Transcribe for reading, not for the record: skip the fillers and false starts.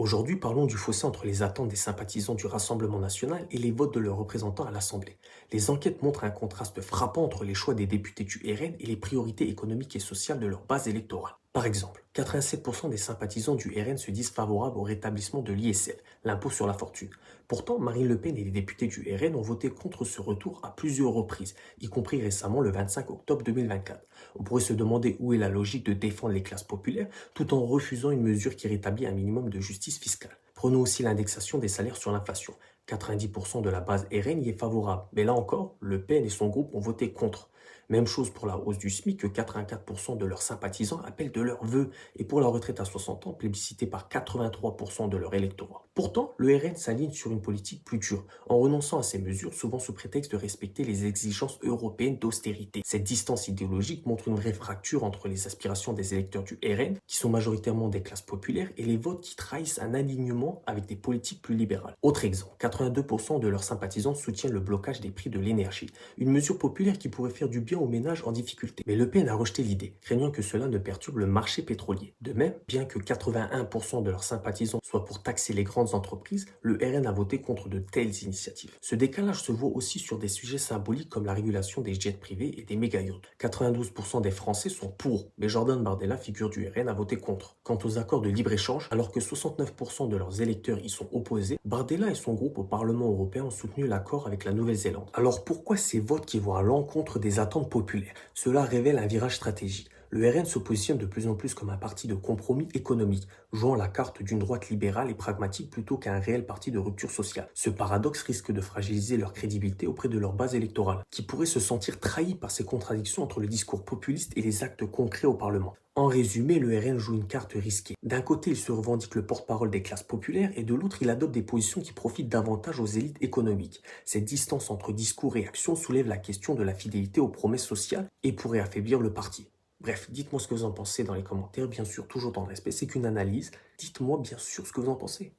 Aujourd'hui, parlons du fossé entre les attentes des sympathisants du Rassemblement national et les votes de leurs représentants à l'Assemblée. Les enquêtes montrent un contraste frappant entre les choix des députés du RN et les priorités économiques et sociales de leur base électorale. Par exemple, 87% des sympathisants du RN se disent favorables au rétablissement de l'ISF, l'impôt sur la fortune. Pourtant, Marine Le Pen et les députés du RN ont voté contre ce retour à plusieurs reprises, y compris récemment le 25 octobre 2024. On pourrait se demander où est la logique de défendre les classes populaires tout en refusant une mesure qui rétablit un minimum de justice fiscale. Prenons aussi l'indexation des salaires sur l'inflation. 90% de la base RN y est favorable, mais là encore, Le Pen et son groupe ont voté contre. Même chose pour la hausse du SMIC que 84% de leurs sympathisants appellent de leur vœu et pour la retraite à 60 ans plébiscitée par 83% de leur électorat. Pourtant, le RN s'aligne sur une politique plus dure, en renonçant à ces mesures souvent sous prétexte de respecter les exigences européennes d'austérité. Cette distance idéologique montre une vraie fracture entre les aspirations des électeurs du RN, qui sont majoritairement des classes populaires, et les votes qui trahissent un alignement avec des politiques plus libérales. Autre exemple, 82% de leurs sympathisants soutiennent le blocage des prix de l'énergie, une mesure populaire qui pourrait faire du bien aux ménages en difficulté. Mais Le Pen a rejeté l'idée, craignant que cela ne perturbe le marché pétrolier. De même, bien que 81% de leurs sympathisants soient pour taxer les grandes entreprises, le RN a voté contre de telles initiatives. Ce décalage se voit aussi sur des sujets symboliques comme la régulation des jets privés et des méga-yachts. 92% des Français sont pour, mais Jordan Bardella, figure du RN, a voté contre. Quant aux accords de libre-échange, alors que 69% de leurs électeurs y sont opposés, Bardella et son groupe au Parlement européen ont soutenu l'accord avec la Nouvelle-Zélande. Alors pourquoi ces votes qui vont à l'encontre des attentes populaires? Cela révèle un virage stratégique. Le RN se positionne de plus en plus comme un parti de compromis économique, jouant la carte d'une droite libérale et pragmatique plutôt qu'un réel parti de rupture sociale. Ce paradoxe risque de fragiliser leur crédibilité auprès de leur base électorale, qui pourrait se sentir trahie par ces contradictions entre le discours populiste et les actes concrets au Parlement. En résumé, le RN joue une carte risquée. D'un côté, il se revendique le porte-parole des classes populaires et de l'autre, il adopte des positions qui profitent davantage aux élites économiques. Cette distance entre discours et action soulève la question de la fidélité aux promesses sociales et pourrait affaiblir le parti. Bref, dites-moi ce que vous en pensez dans les commentaires, bien sûr, toujours dans le respect, c'est qu'une analyse. Dites-moi bien sûr ce que vous en pensez.